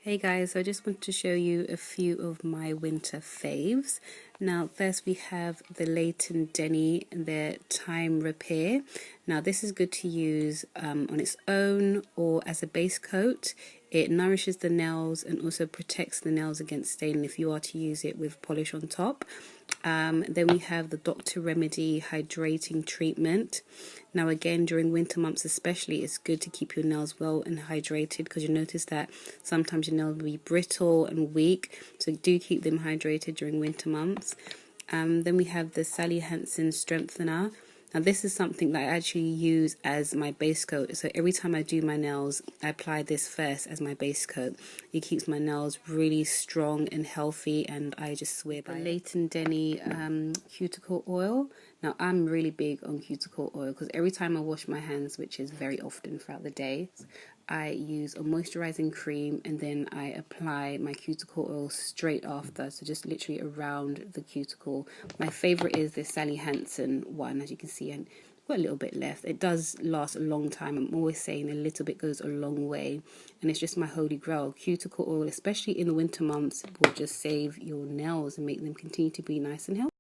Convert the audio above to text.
Hey guys, so I just want to show you a few of my winter faves. Now first we have the Leighton Denny, their Time Repair. Now this is good to use on its own or as a base coat. It nourishes the nails and also protects the nails against staining if you are to use it with polish on top. Then we have the Dr. Remedy Hydrating Treatment. Now again, during winter months especially, it's good to keep your nails well and hydrated because you notice that sometimes your nails will be brittle and weak, so do keep them hydrated during winter months. Then we have the sallyhansen Strengthener. Now this is something that I actually use as my base coat, so every time I do my nails I apply this first as my base coat. It keeps my nails really strong and healthy, and I just swear by it. Leighton Denny Cuticle Oil. Now I'm really big on cuticle oil because every time I wash my hands, which is very often throughout the day, I use a moisturizing cream and then I apply my cuticle oil straight after, so just literally around the cuticle. My favorite is the Sally Hansen one, as you can see, and I've got a little bit left. It does last a long time. I'm always saying a little bit goes a long way, and it's just my holy grail. Cuticle oil, especially in the winter months, will just save your nails and make them continue to be nice and healthy.